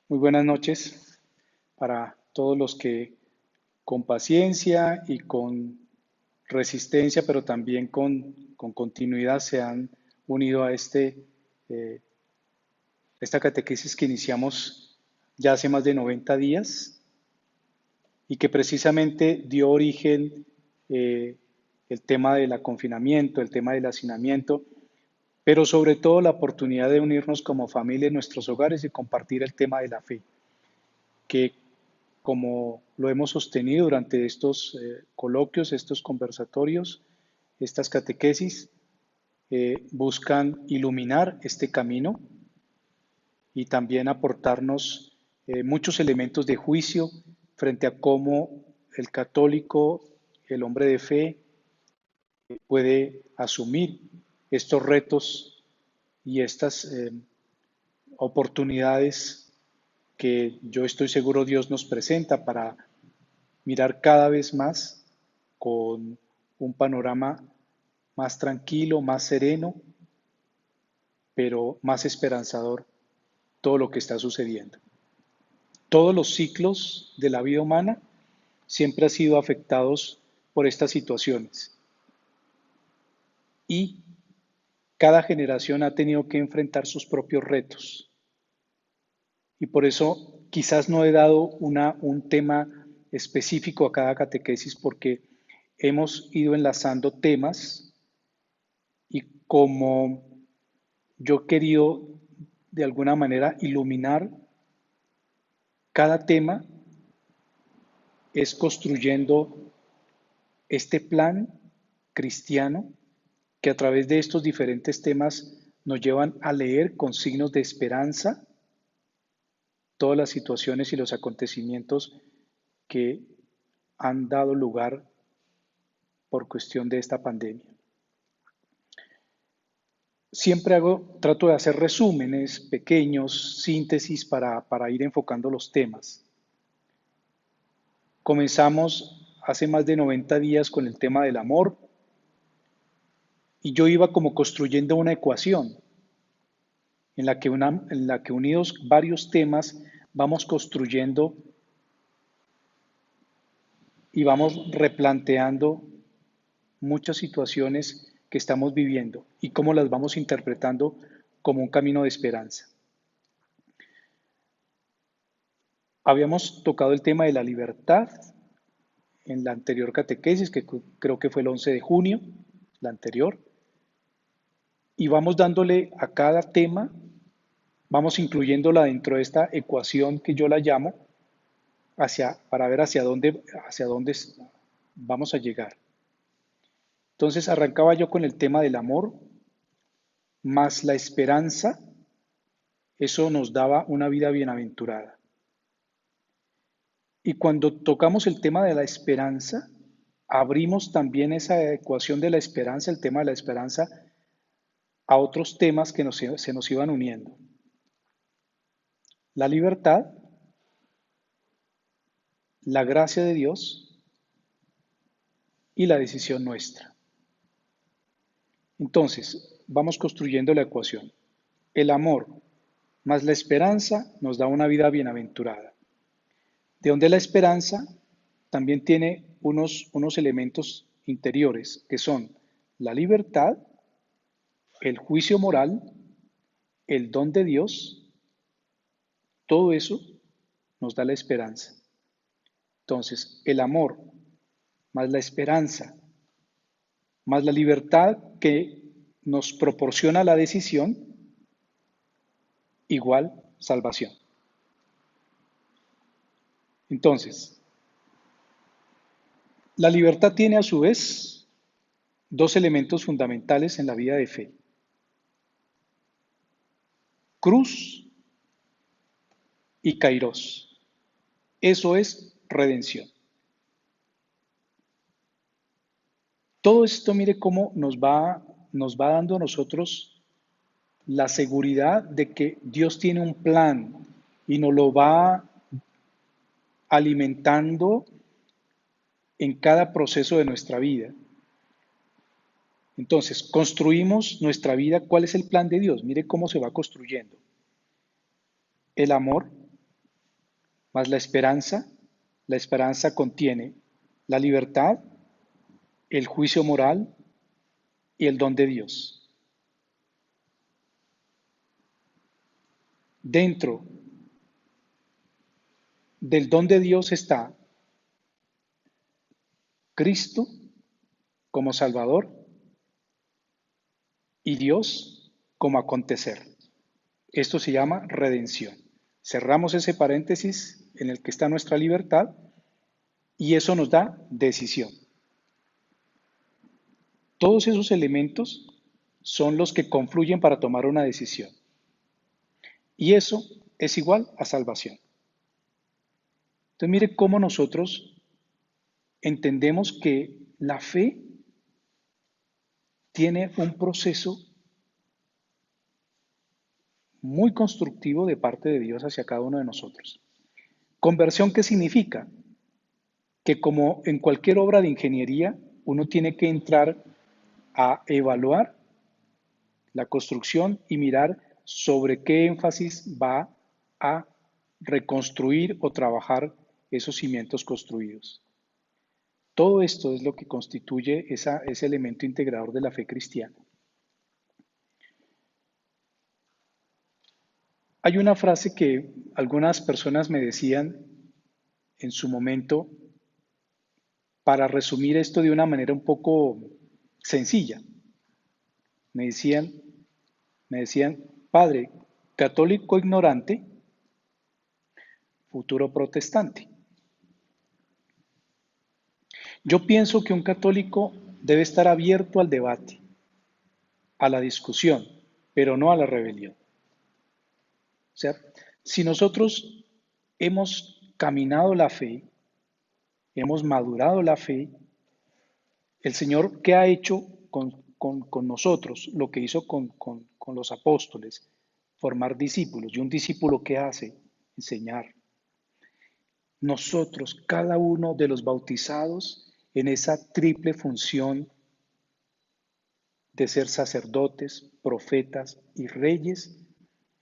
Muy buenas noches para todos los que con paciencia y con resistencia, pero también con continuidad se han unido a eh, esta catequesis que iniciamos ya hace más de 90 días y que precisamente dio origen el tema del confinamiento, el tema del hacinamiento, pero sobre todo la oportunidad de unirnos como familia en nuestros hogares y compartir el tema de la fe, que como lo hemos sostenido durante estos coloquios, estos conversatorios, estas catequesis, buscan iluminar este camino y también aportarnos muchos elementos de juicio frente a cómo el católico, el hombre de fe, puede asumir estos retos y estas oportunidades que yo estoy seguro Dios nos presenta para mirar cada vez más con un panorama más tranquilo, más sereno, pero más esperanzador todo lo que está sucediendo. Todos los ciclos de la vida humana siempre han sido afectados por estas situaciones y cada generación ha tenido que enfrentar sus propios retos. Y por eso quizás no he dado un tema específico a cada catequesis porque hemos ido enlazando temas y como yo he querido de alguna manera iluminar cada tema, es construyendo este plan cristiano que a través de estos diferentes temas nos llevan a leer con signos de esperanza todas las situaciones y los acontecimientos que han dado lugar por cuestión de esta pandemia. Siempre trato de hacer resúmenes pequeños, síntesis para ir enfocando los temas. Comenzamos hace más de 90 días con el tema del amor y yo iba como construyendo una ecuación en la que unidos varios temas vamos construyendo y vamos replanteando muchas situaciones que estamos viviendo y cómo las vamos interpretando como un camino de esperanza. Habíamos tocado el tema de la libertad en la anterior catequesis, que creo que fue el 11 de junio, la anterior, y vamos dándole a cada tema, vamos incluyéndola dentro de esta ecuación que yo la llamo, para ver hacia dónde vamos a llegar. Entonces arrancaba yo con el tema del amor, más la esperanza, eso nos daba una vida bienaventurada. Y cuando tocamos el tema de la esperanza, abrimos también esa ecuación de la esperanza, el tema de la esperanza, a otros temas que se nos iban uniendo. La libertad, la gracia de Dios y la decisión nuestra. Entonces, vamos construyendo la ecuación. El amor más la esperanza nos da una vida bienaventurada. De donde la esperanza también tiene unos elementos interiores que son la libertad, el juicio moral, el don de Dios, todo eso nos da la esperanza. Entonces, el amor más la esperanza, más la libertad que nos proporciona la decisión, igual salvación. Entonces, la libertad tiene a su vez dos elementos fundamentales en la vida de fe. Cruz y kairos. Eso es redención. Todo esto, mire cómo nos va dando a nosotros la seguridad de que Dios tiene un plan y nos lo va alimentando en cada proceso de nuestra vida. Entonces, construimos nuestra vida. ¿Cuál es el plan de Dios? Mire cómo se va construyendo. El amor, Mas la esperanza contiene la libertad, el juicio moral y el don de Dios. Dentro del don de Dios está Cristo como Salvador y Dios como acontecer. Esto se llama redención. Cerramos ese paréntesis en el que está nuestra libertad y eso nos da decisión. Todos esos elementos son los que confluyen para tomar una decisión. Y eso es igual a salvación. Entonces mire cómo nosotros entendemos que la fe tiene un proceso muy constructivo de parte de Dios hacia cada uno de nosotros. Conversión, ¿qué significa? Que como en cualquier obra de ingeniería, uno tiene que entrar a evaluar la construcción y mirar sobre qué énfasis va a reconstruir o trabajar esos cimientos construidos. Todo esto es lo que constituye ese elemento integrador de la fe cristiana. Hay una frase que algunas personas me decían en su momento para resumir esto de una manera un poco sencilla. Me decían, padre, católico ignorante, futuro protestante. Yo pienso que un católico debe estar abierto al debate, a la discusión, pero no a la rebelión. O sea, si nosotros hemos caminado la fe, hemos madurado la fe, el Señor, ¿qué ha hecho con nosotros? Lo que hizo con los apóstoles, formar discípulos. ¿Y un discípulo qué hace? Enseñar. Nosotros, cada uno de los bautizados, en esa triple función de ser sacerdotes, profetas y reyes,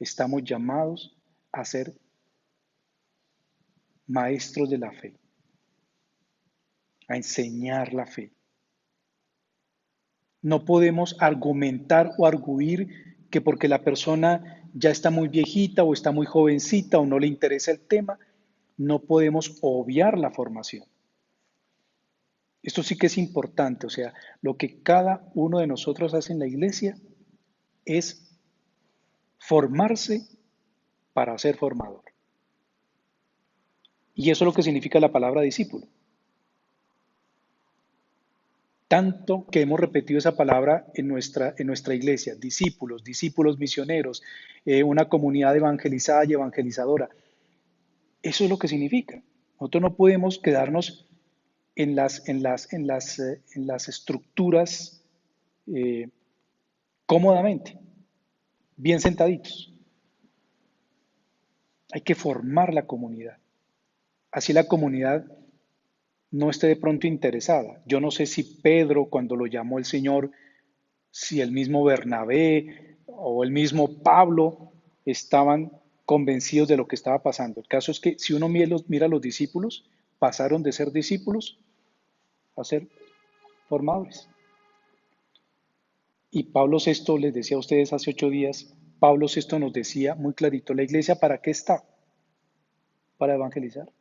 estamos llamados a ser maestros de la fe, a enseñar la fe. No podemos argumentar o arguir que porque la persona ya está muy viejita o está muy jovencita o no le interesa el tema, no podemos obviar la formación. Esto sí que es importante, o sea, lo que cada uno de nosotros hace en la iglesia es formarse para ser formador. Y eso es lo que significa la palabra discípulo. Tanto que hemos repetido esa palabra en nuestra iglesia, discípulos, discípulos misioneros, una comunidad evangelizada y evangelizadora. Eso es lo que significa. Nosotros no podemos quedarnos en las estructuras cómodamente, bien sentaditos. Hay que formar la comunidad. Así la comunidad no esté de pronto interesada. Yo no sé si Pedro, cuando lo llamó el Señor, si el mismo Bernabé o el mismo Pablo estaban convencidos de lo que estaba pasando. El caso es que si uno mira a los discípulos, pasaron de ser discípulos a ser formadores. Y Pablo VI les decía a ustedes hace 8 días, Pablo VI nos decía muy clarito, ¿la iglesia para qué está? Para evangelizar.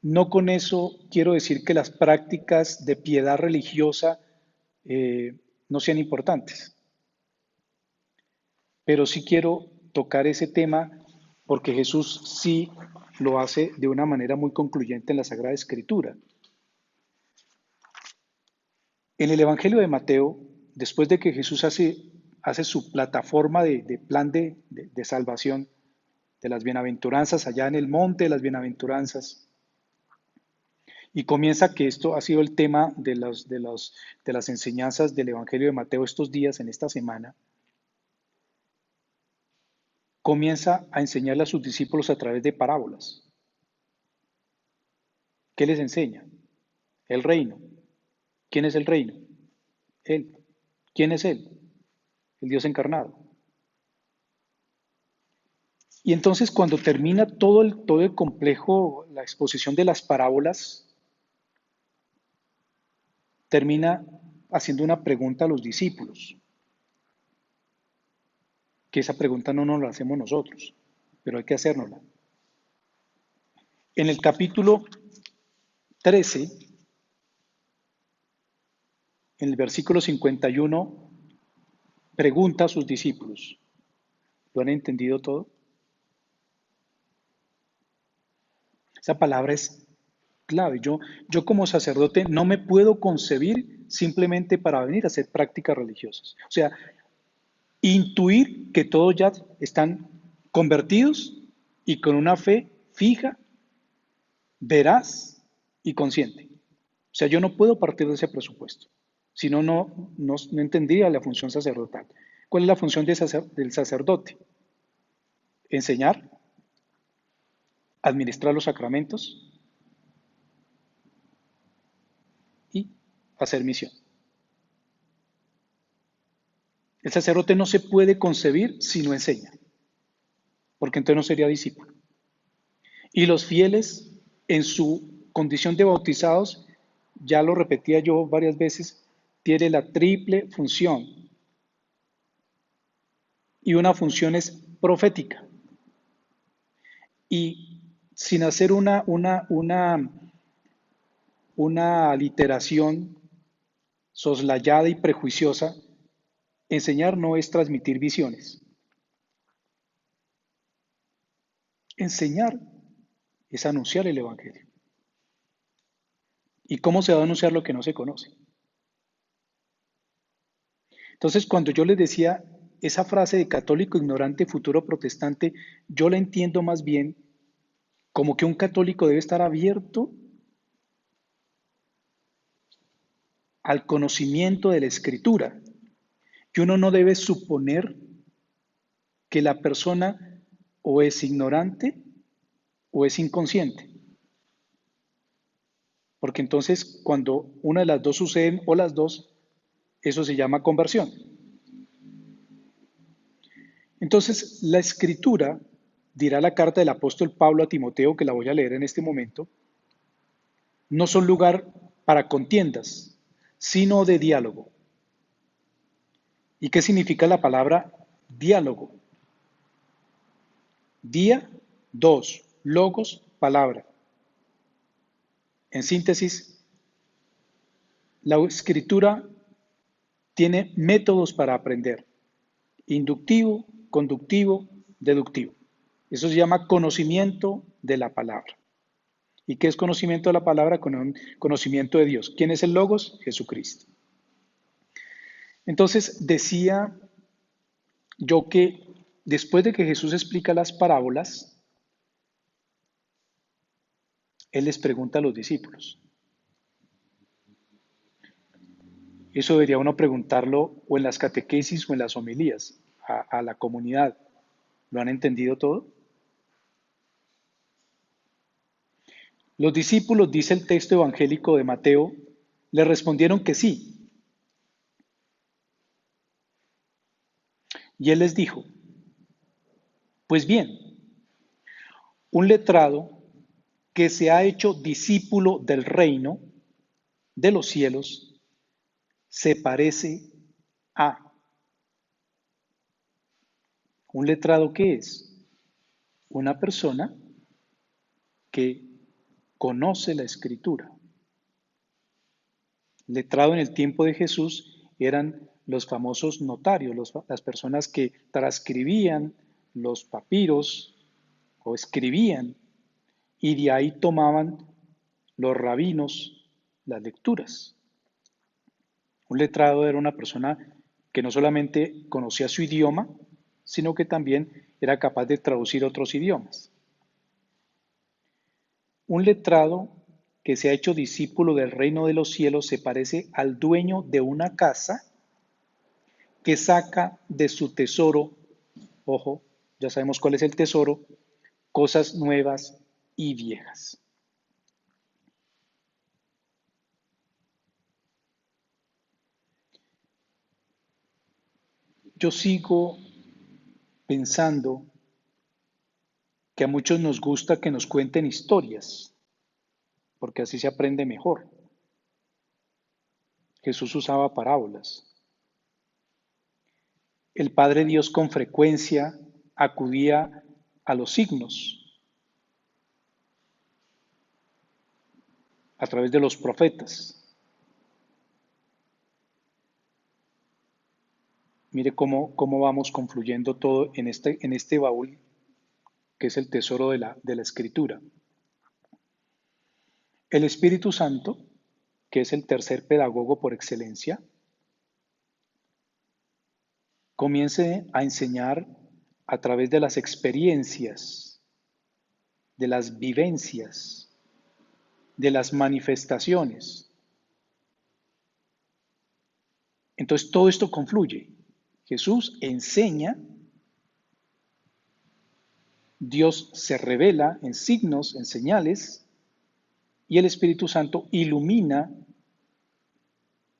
No con eso quiero decir que las prácticas de piedad religiosa no sean importantes, pero sí quiero tocar ese tema porque Jesús sí lo hace de una manera muy concluyente en la Sagrada Escritura. En el Evangelio de Mateo, después de que Jesús hace su plataforma de plan de salvación, de las bienaventuranzas, allá en el monte de las bienaventuranzas, y comienza que esto ha sido el tema de las enseñanzas del Evangelio de Mateo estos días, en esta semana, comienza a enseñarle a sus discípulos a través de parábolas. ¿Qué les enseña? El reino. ¿Quién es el reino? Él. ¿Quién es Él? El Dios encarnado. Y entonces cuando termina todo el complejo, la exposición de las parábolas, termina haciendo una pregunta a los discípulos, que esa pregunta no nos la hacemos nosotros, pero hay que hacérnosla. En el capítulo 13, en el versículo 51, pregunta a sus discípulos, ¿lo han entendido todo? Esa palabra es clave. Yo como sacerdote no me puedo concebir simplemente para venir a hacer prácticas religiosas. O sea, intuir que todos ya están convertidos y con una fe fija, veraz y consciente. O sea, yo no puedo partir de ese presupuesto. Si no, no entendería la función sacerdotal. ¿Cuál es la función del sacerdote? Enseñar, administrar los sacramentos y hacer misión. El sacerdote no se puede concebir si no enseña, porque entonces no sería discípulo. Y los fieles, en su condición de bautizados, ya lo repetía yo varias veces, tiene la triple función. Y una función es profética. Y sin hacer una literación soslayada y prejuiciosa, enseñar no es transmitir visiones. Enseñar es anunciar el Evangelio. ¿Y cómo se va a anunciar lo que no se conoce? Entonces, cuando yo les decía esa frase de católico ignorante, futuro protestante, yo la entiendo más bien como que un católico debe estar abierto al conocimiento de la escritura, que uno no debe suponer que la persona o es ignorante o es inconsciente, porque entonces cuando una de las dos suceden o las dos, eso se llama conversión. Entonces, la escritura, dirá la carta del apóstol Pablo a Timoteo, que la voy a leer en este momento, no son lugar para contiendas, sino de diálogo. ¿Y qué significa la palabra diálogo? Día, dos, logos, palabra. En síntesis, la escritura tiene métodos para aprender: inductivo, conductivo, deductivo. Eso se llama conocimiento de la palabra. ¿Y qué es conocimiento de la palabra? Conocimiento de Dios. ¿Quién es el Logos? Jesucristo. Entonces decía yo que después de que Jesús explica las parábolas, Él les pregunta a los discípulos. Eso debería uno preguntarlo o en las catequesis o en las homilías a la comunidad. ¿Lo han entendido todo? Los discípulos, dice el texto evangélico de Mateo, le respondieron que sí. Y Él les dijo, pues bien, un letrado que se ha hecho discípulo del reino de los cielos se parece a. ¿Un letrado qué es? Una persona que conoce la escritura. Letrado en el tiempo de Jesús eran los famosos notarios, las personas que transcribían los papiros o escribían y de ahí tomaban los rabinos las lecturas. Un letrado era una persona que no solamente conocía su idioma, sino que también era capaz de traducir otros idiomas. Un letrado que se ha hecho discípulo del reino de los cielos se parece al dueño de una casa que saca de su tesoro, ojo, ya sabemos cuál es el tesoro, cosas nuevas y viejas. Yo sigo pensando que a muchos nos gusta que nos cuenten historias, porque así se aprende mejor. Jesús usaba parábolas. El Padre Dios con frecuencia acudía a los signos a través de los profetas. Mire cómo vamos confluyendo todo en este baúl que es el tesoro de la Escritura. El Espíritu Santo, que es el tercer pedagogo por excelencia, comience a enseñar a través de las experiencias, de las vivencias, de las manifestaciones. Entonces todo esto confluye. Jesús enseña, Dios se revela en signos, en señales, y el Espíritu Santo ilumina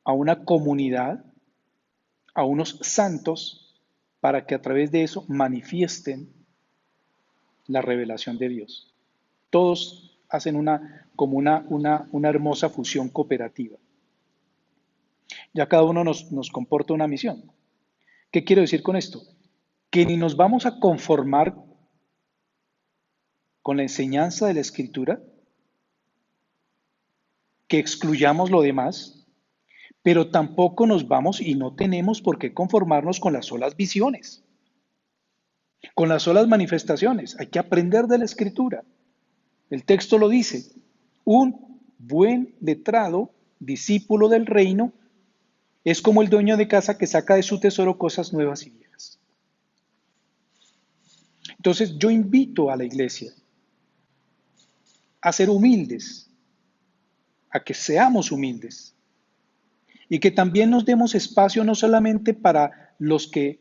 a una comunidad, a unos santos, para que a través de eso manifiesten la revelación de Dios. Todos hacen como una hermosa fusión cooperativa. Ya cada uno nos comporta una misión. ¿Qué quiero decir con esto? Que ni nos vamos a conformar con la enseñanza de la Escritura, que excluyamos lo demás, pero tampoco nos vamos y no tenemos por qué conformarnos con las solas visiones, con las solas manifestaciones. Hay que aprender de la Escritura. El texto lo dice, un buen letrado, discípulo del reino, es como el dueño de casa que saca de su tesoro cosas nuevas y viejas. Entonces yo invito a la iglesia a ser humildes, a que seamos humildes y que también nos demos espacio no solamente para los que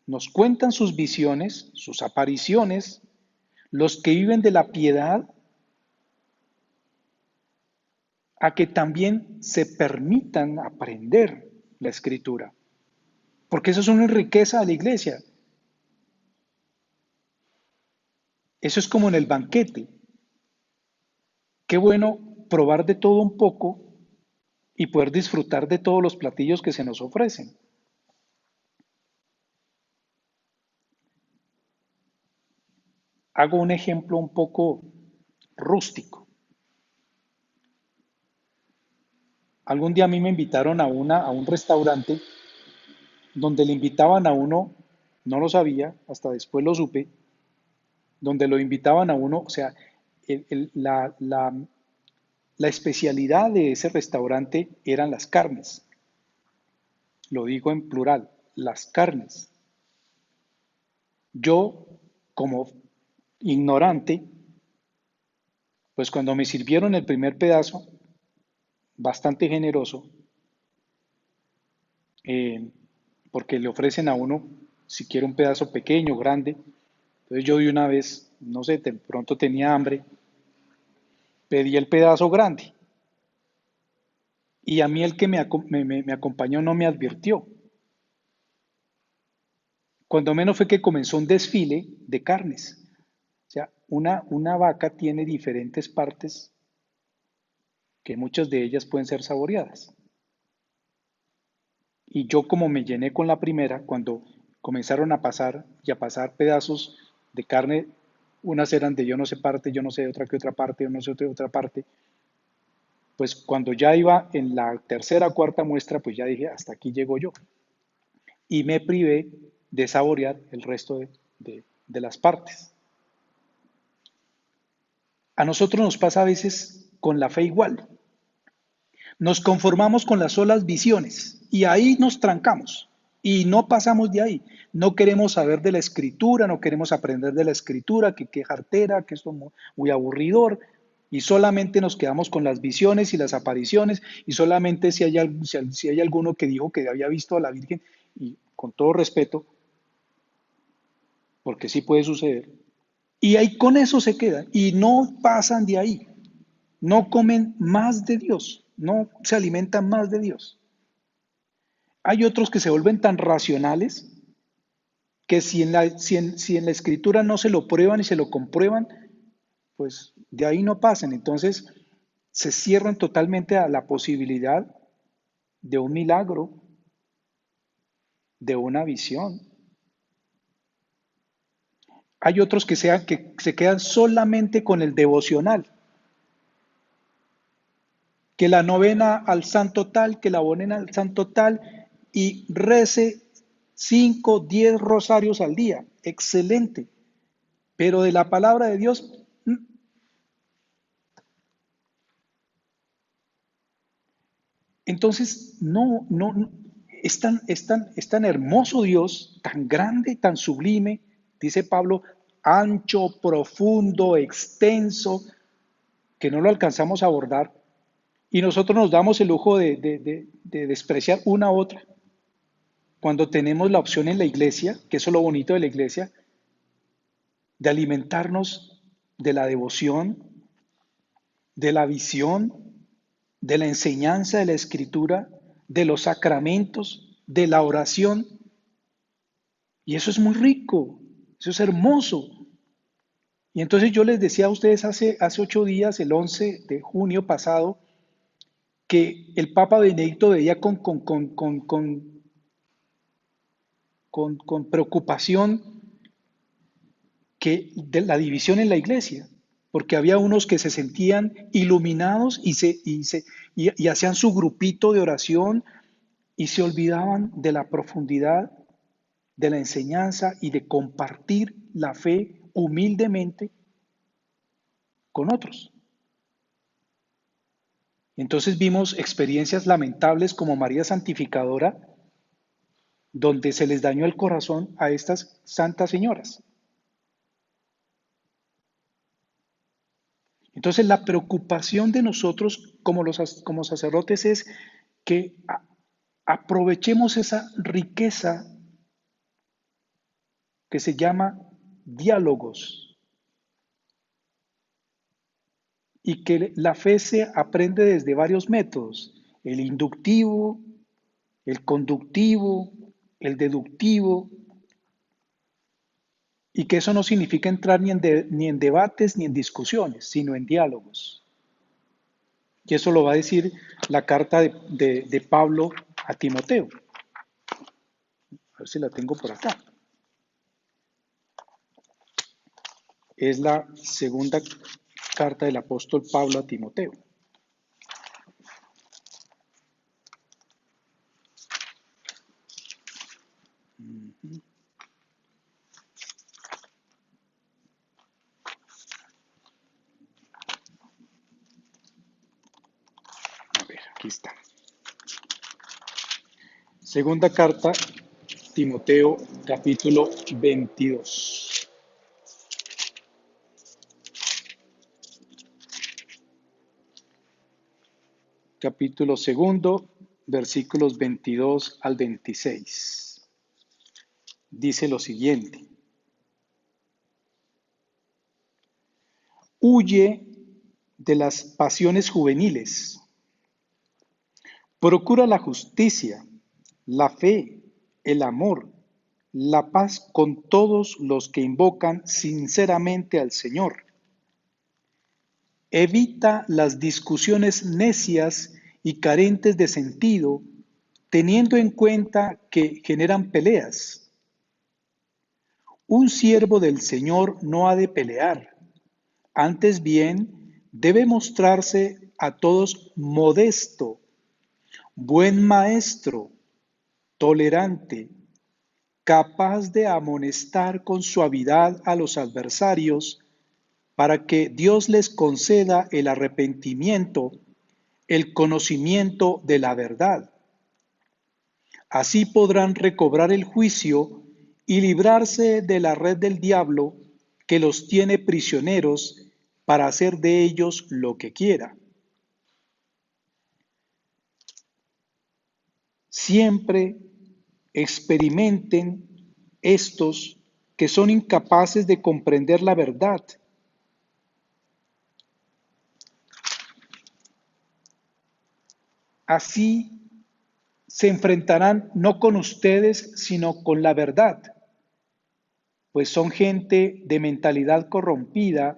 nos cuentan sus visiones, sus apariciones, los que viven de la piedad, a que también se permitan aprender la Escritura, porque eso es una riqueza de la iglesia. Eso es como en el banquete. Qué bueno probar de todo un poco y poder disfrutar de todos los platillos que se nos ofrecen. Hago un ejemplo un poco rústico. Algún día a mí me invitaron a un restaurante donde le invitaban a uno, no lo sabía, hasta después lo supe, donde lo invitaban a uno, o sea, la especialidad de ese restaurante eran las carnes. Lo digo en plural, las carnes. Yo, como ignorante, pues cuando me sirvieron el primer pedazo, bastante generoso, eh, porque le ofrecen a uno si quiere un pedazo pequeño, grande. Entonces yo de una vez, no sé, de pronto tenía hambre, pedí el pedazo grande y a mí el que me acompañó no me advirtió. Cuando menos fue que comenzó un desfile de carnes. O sea, una vaca tiene diferentes partes que muchas de ellas pueden ser saboreadas. Y yo como me llené con la primera, cuando comenzaron a pasar y a pasar pedazos de carne, unas eran de yo no sé parte, yo no sé de otra que otra parte, yo no sé de otra parte, pues cuando ya iba en la tercera o cuarta muestra, pues ya dije, hasta aquí llego yo. Y me privé de saborear el resto de las partes. A nosotros nos pasa a veces con la fe igual. Nos conformamos con las solas visiones y ahí nos trancamos y no pasamos de ahí. No queremos saber de la escritura, no queremos aprender de la escritura, que qué jartera, que esto es muy aburridor, y solamente nos quedamos con las visiones y las apariciones y solamente si hay alguno que dijo que había visto a la Virgen, y con todo respeto, porque sí puede suceder, y ahí con eso se quedan y no pasan de ahí. No comen más de Dios, no se alimentan más de Dios. Hay otros que se vuelven tan racionales que si en la escritura no se lo prueban y se lo comprueban, pues de ahí no pasan. Entonces se cierran totalmente a la posibilidad de un milagro, de una visión. Hay otros que se quedan solamente con el devocional, que la novena al santo tal, que la bonena al santo tal, y rece 5, 10 rosarios al día. Excelente. Pero de la palabra de Dios, entonces no, es tan hermoso Dios, tan grande, tan sublime, dice Pablo, ancho, profundo, extenso, que no lo alcanzamos a abordar, y nosotros nos damos el lujo de despreciar una a otra, cuando tenemos la opción en la iglesia, que eso es lo bonito de la iglesia, de alimentarnos de la devoción, de la visión, de la enseñanza de la escritura, de los sacramentos, de la oración. Y eso es muy rico, eso es hermoso. Y entonces yo les decía a ustedes hace 8 días, el 11 de junio pasado, que el Papa Benedicto veía con preocupación que de la división en la iglesia, porque había unos que se sentían iluminados y hacían su grupito de oración y se olvidaban de la profundidad de la enseñanza y de compartir la fe humildemente con otros. Entonces vimos experiencias lamentables como María Santificadora, donde se les dañó el corazón a estas santas señoras. Entonces la preocupación de nosotros como sacerdotes es que aprovechemos esa riqueza que se llama diálogos y que la fe se aprende desde varios métodos, el inductivo, el conductivo, el deductivo, y que eso no significa entrar ni en debates ni en discusiones, sino en diálogos. Y eso lo va a decir la carta de Pablo a Timoteo. A ver si la tengo por acá. Es la segunda carta del apóstol Pablo a Timoteo. A ver, aquí está. Segunda carta, Timoteo, capítulo 22. Capítulo segundo, versículos 22 al 26. Dice lo siguiente: huye de las pasiones juveniles, procura la justicia, la fe, el amor, la paz con todos los que invocan sinceramente al Señor. Evita las discusiones necias y carentes de sentido, teniendo en cuenta que generan peleas. Un siervo del Señor no ha de pelear, antes bien debe mostrarse a todos modesto, buen maestro, tolerante, capaz de amonestar con suavidad a los adversarios, para que Dios les conceda el arrepentimiento, el conocimiento de la verdad. Así podrán recobrar el juicio y librarse de la red del diablo, que los tiene prisioneros para hacer de ellos lo que quiera. Siempre experimenten estos que son incapaces de comprender la verdad. Así se enfrentarán no con ustedes, sino con la verdad. pues son gente de mentalidad corrompida,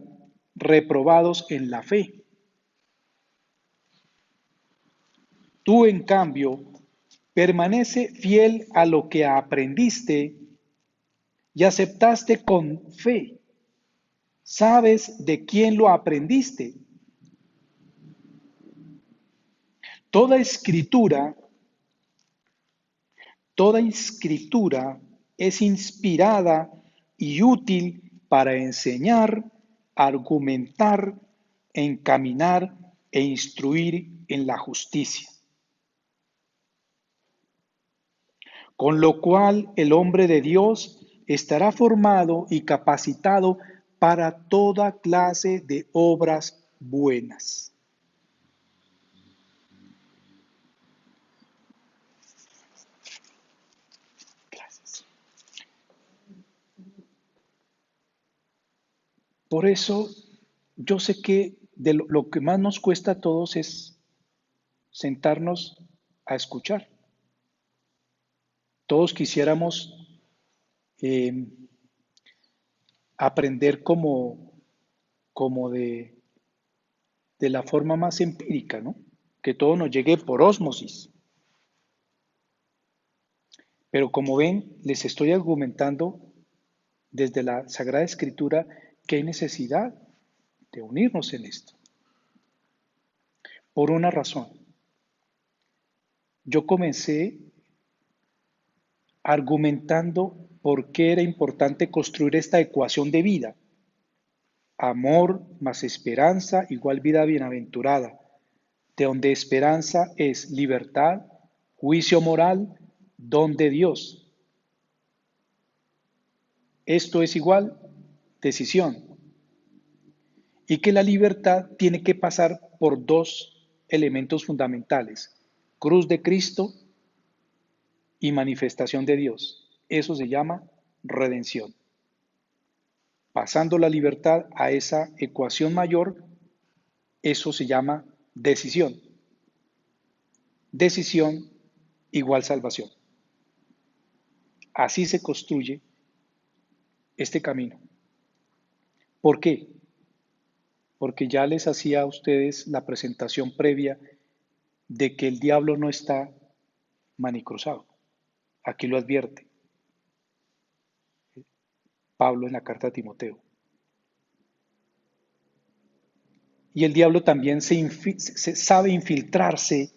reprobados en la fe. Tú, en cambio, permanece fiel a lo que aprendiste y aceptaste con fe. ¿Sabes de quién lo aprendiste? Toda escritura, toda escritura es inspirada y útil para enseñar, argumentar, encaminar e instruir en la justicia. Con lo cual el hombre de Dios estará formado y capacitado para toda clase de obras buenas. Gracias. Por eso yo sé que de lo que más nos cuesta a todos es sentarnos a escuchar. Todos quisiéramos eh, aprender como de la forma más empírica, ¿no? Que todo nos llegue por ósmosis. Pero como ven, les estoy argumentando desde la Sagrada Escritura que hay necesidad de unirnos en esto. Por una razón. Yo comencé argumentando por qué era importante construir esta ecuación de vida. Amor más esperanza igual vida bienaventurada, de donde esperanza es libertad, juicio moral, don de Dios. Esto es igual decisión. Y que la libertad tiene que pasar por dos elementos fundamentales: cruz de Cristo y manifestación de Dios. Eso se llama redención. Pasando la libertad a esa ecuación mayor, eso se llama decisión. Decisión igual salvación. Así se construye este camino. ¿Por qué? Porque ya les hacía a ustedes la presentación previa de que el diablo no está manicruzado. Aquí lo advierte Pablo en la carta a Timoteo. Y el diablo también se sabe infiltrarse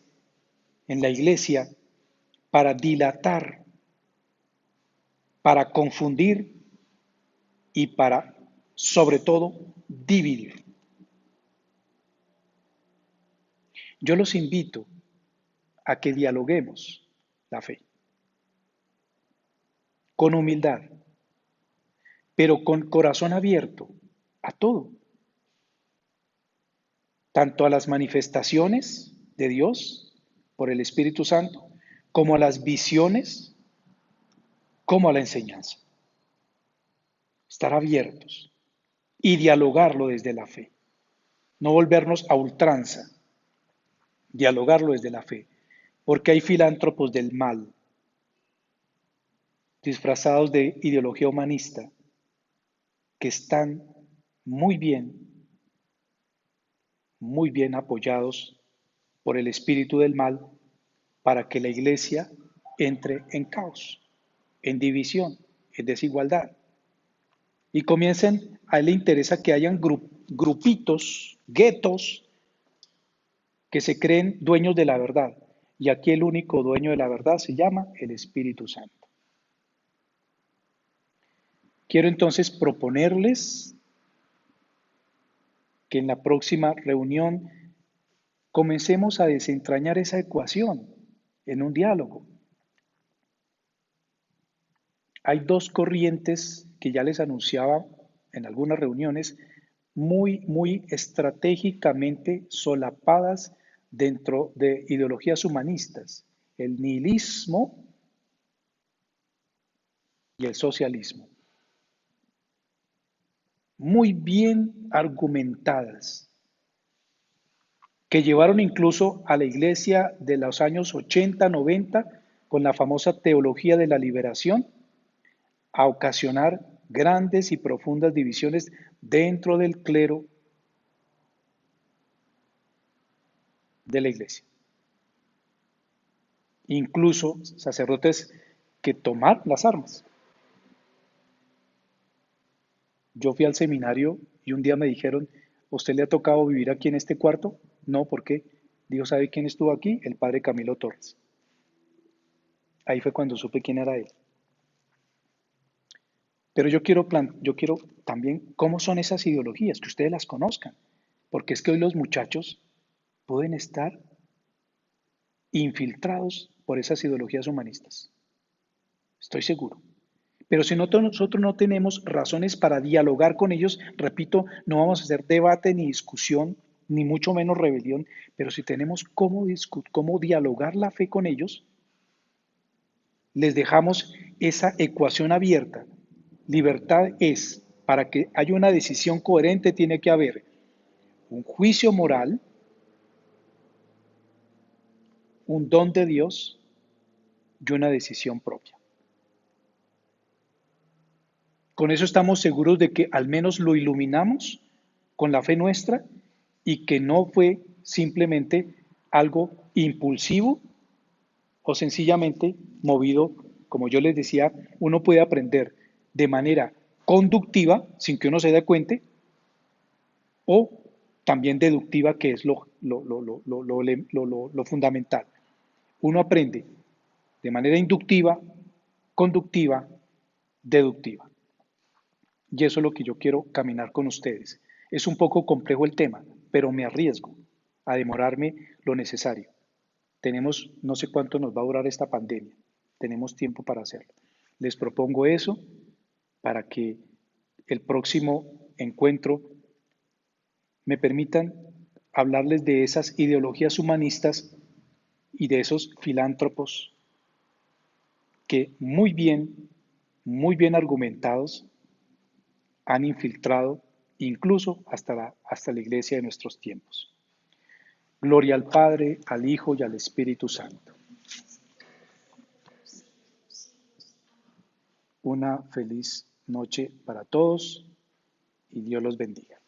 en la iglesia para dilatar, para confundir y para, sobre todo, dividir. Yo los invito a que dialoguemos la fe con humildad, pero con corazón abierto a todo, tanto a las manifestaciones de Dios por el Espíritu Santo, como a las visiones, como a la enseñanza. Estar abiertos y dialogarlo desde la fe. No volvernos a ultranza, dialogarlo desde la fe. Porque hay filántropos del mal, disfrazados de ideología humanista, que están muy bien apoyados por el espíritu del mal para que la iglesia entre en caos, en división, en desigualdad. Y comiencen, a él le interesa que hayan grupitos, guetos, que se creen dueños de la verdad. Y aquí el único dueño de la verdad se llama el Espíritu Santo. Quiero entonces proponerles que en la próxima reunión comencemos a desentrañar esa ecuación en un diálogo. Hay dos corrientes que ya les anunciaba en algunas reuniones, muy estratégicamente solapadas dentro de ideologías humanistas: el nihilismo y el socialismo. Muy bien argumentadas, que llevaron incluso a la iglesia de los años 80, 90, con la famosa teología de la liberación, a ocasionar grandes y profundas divisiones dentro del clero de la iglesia. Incluso sacerdotes que toman las armas. Yo fui al seminario y un día me dijeron, ¿a usted le ha tocado vivir aquí en este cuarto? No, ¿por qué? Dijo, ¿sabe quién estuvo aquí? El padre Camilo Torres. Ahí fue cuando supe quién era él. Pero yo quiero también cómo son esas ideologías, que ustedes las conozcan, porque es que hoy los muchachos pueden estar infiltrados por esas ideologías humanistas. Estoy seguro. Pero si nosotros no tenemos razones para dialogar con ellos, repito, no vamos a hacer debate ni discusión, ni mucho menos rebelión, pero si tenemos cómo dialogar la fe con ellos, les dejamos esa ecuación abierta. Libertad es, para que haya una decisión coherente, tiene que haber un juicio moral, un don de Dios y una decisión propia. Con eso estamos seguros de que al menos lo iluminamos con la fe nuestra y que no fue simplemente algo impulsivo o sencillamente movido, como yo les decía, uno puede aprender de manera conductiva sin que uno se dé cuenta o también deductiva, que es lo fundamental. Uno aprende de manera inductiva, conductiva, deductiva. Y eso es lo que yo quiero caminar con ustedes. Es un poco complejo el tema, pero me arriesgo a demorarme lo necesario. Tenemos, no sé cuánto nos va a durar esta pandemia. Tenemos tiempo para hacerlo. Les propongo eso para que el próximo encuentro me permitan hablarles de esas ideologías humanistas y de esos filántropos que muy bien argumentados, han infiltrado incluso hasta la iglesia de nuestros tiempos. Gloria al Padre, al Hijo y al Espíritu Santo. Una feliz noche para todos y Dios los bendiga.